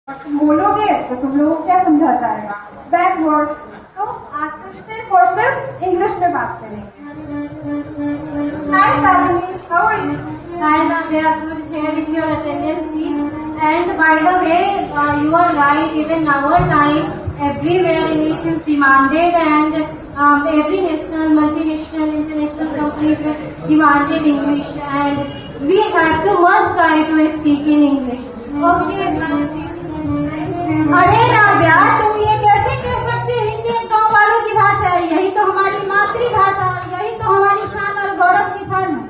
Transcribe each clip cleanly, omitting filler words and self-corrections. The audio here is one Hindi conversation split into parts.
और तुम बोलोगे तो तुम लोगों को क्या समझा जाएगा? बैकवर्ड। तो आज से सिर्फ और सिर्फ इंग्लिश में बात करेंगे। Hi Sarini, how are you? Hi Navya, good. Here is your attendance sheet. And by the way, you are right. Even our time, everywhere English is demanded, and every national, multinational, international companies were demanded English, and we have to must try to speak in English. Okay, ma'am. See you soon. अरे नाव्या, तुम ये कैसे कह सकते हो? हिंदी गाँव वालों की भाषा है, यही तो हमारी मातृभाषा और यही तो हमारी शान और गौरव की शान है।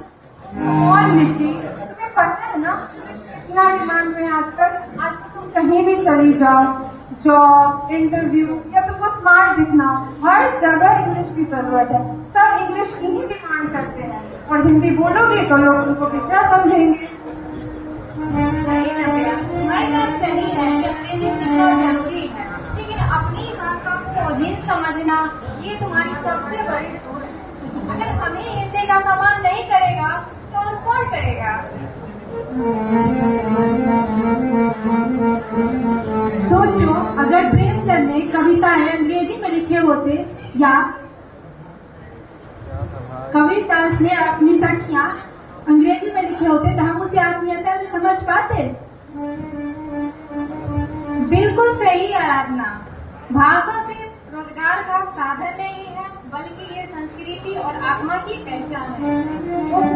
और निकी, तुम्हें पता है ना कितना डिमांड में आजकल? आज तुम कहीं भी चली जाओ, जॉब, इंटरव्यू या तुमको स्मार्ट दिखना हो, हर जगह इंग्लिश की जरूरत है। सब इंग्लिश की ही डिमांड करते हैं और हिंदी बोलोगे तो लोग तुमको पिछड़ा समझेंगे। नहीं नव्या, तुम्हारी बात सही है कि अंग्रेजी सीखना जरूरी है, लेकिन अपनी भाषा को हीन समझना ये तुम्हारी सबसे बड़ी भूल है। अगर हम ही हिंदी का सम्मान नहीं करेगा तो और कौन करेगा? सोचो, अगर प्रेमचंद ने कविताएं अंग्रेजी में लिखे होते या कबीरदास ने अपनी सखियां अंग्रेजी में लिखे होते तो हम उसे आत्मीयता से समझ पाते। बिल्कुल सही आराधना। भाषा सिर्फ रोजगार का साधन नहीं है, बल्कि ये संस्कृति और आत्मा की पहचान है।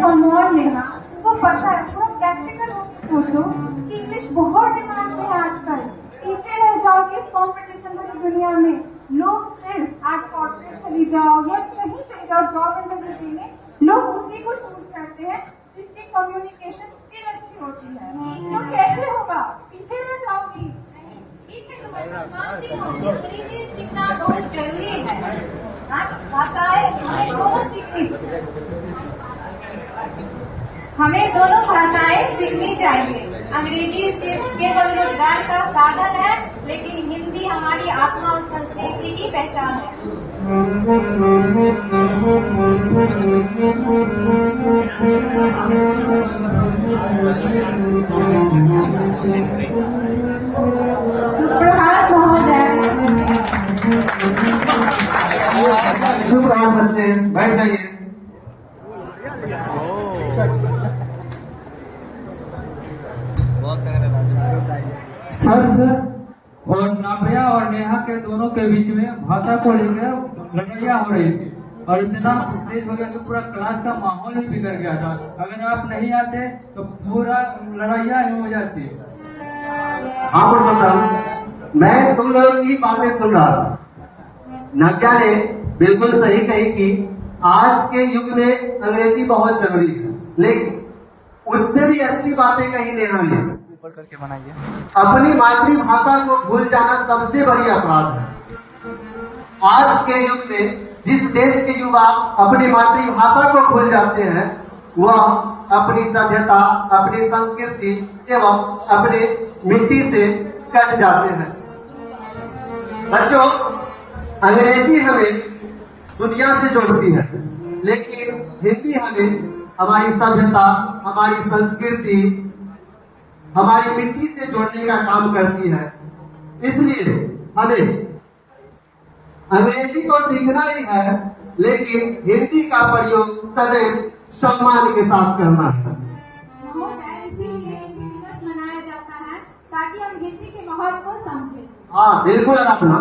कम ऑन नेहा, वो पता है, थोड़ा प्रैक्टिकल होकर सोचो कि इंग्लिश बहुत डिमांड में है आजकल। पीछे रह जाओगे इस कॉम्पिटिशन भरी दुनिया में। लोग सिर्फ आज कॉर्पोरेट चली जाओ या कहीं चले जाओ जॉब इंटरव्यू देने, लोग उसी को चूज करते हैं जिसकी कम्युनिकेशन स्किल अच्छी होती है। तो कैसे होगा? पीछे रह जाओगी। ठीक है, तो मैं मानती हूँ अंग्रेजी सीखना बहुत जरूरी है। भाषाएं हमें दोनों भाषाएं सीखनी चाहिए। अंग्रेजी सिर्फ केवल रोजगार का साधन है, लेकिन हिंदी हमारी आत्मा और संस्कृति की पहचान है। सुप्रभात महोदय। सुप्रभात बच्चे, बैठ जाइए। सर और नाव्या और नेहा के दोनों के बीच में भाषा को लेकर लड़ाइयाँ हो रही थी और इतना तेज हो गया कि पूरा क्लास का माहौल ही बिगड़ गया था। अगर आप नहीं आते तो पूरा लड़ाइयाँ ही हो जाती। हाँ पुरुषोत्तम, मैं तुम लोगों की बातें सुन रहा था। नाव्या ने बिल्कुल सही कही कि आज के युग में अंग्रेजी बहुत जरूरी है, लेकिन उससे भी अच्छी बातें कही नेहा ने। करके बनाइए। अपनी मातृभाषा को भूल जाना सबसे बड़ी अपराध है। आज के युग में जिस देश के युवा अपनी मातृभाषा को भूल जाते हैं, वह अपनी सभ्यता, अपनी संस्कृति एवं अपने मिट्टी से कट जाते हैं। बच्चों, अंग्रेजी हमें दुनिया से जोड़ती है, लेकिन हिंदी हमें हमारी सभ्यता, हमारी संस्कृति, हमारी मिट्टी से जोड़ने का काम करती है। इसलिए हमें अंग्रेजी को सीखना ही है, लेकिन हिंदी का प्रयोग सदैव सम्मान के साथ करना है। महोदय, इसीलिए हिंदी दिवस मनाया जाता है ताकि हम हिंदी के महत्व को समझें। हाँ बिल्कुल आराधना,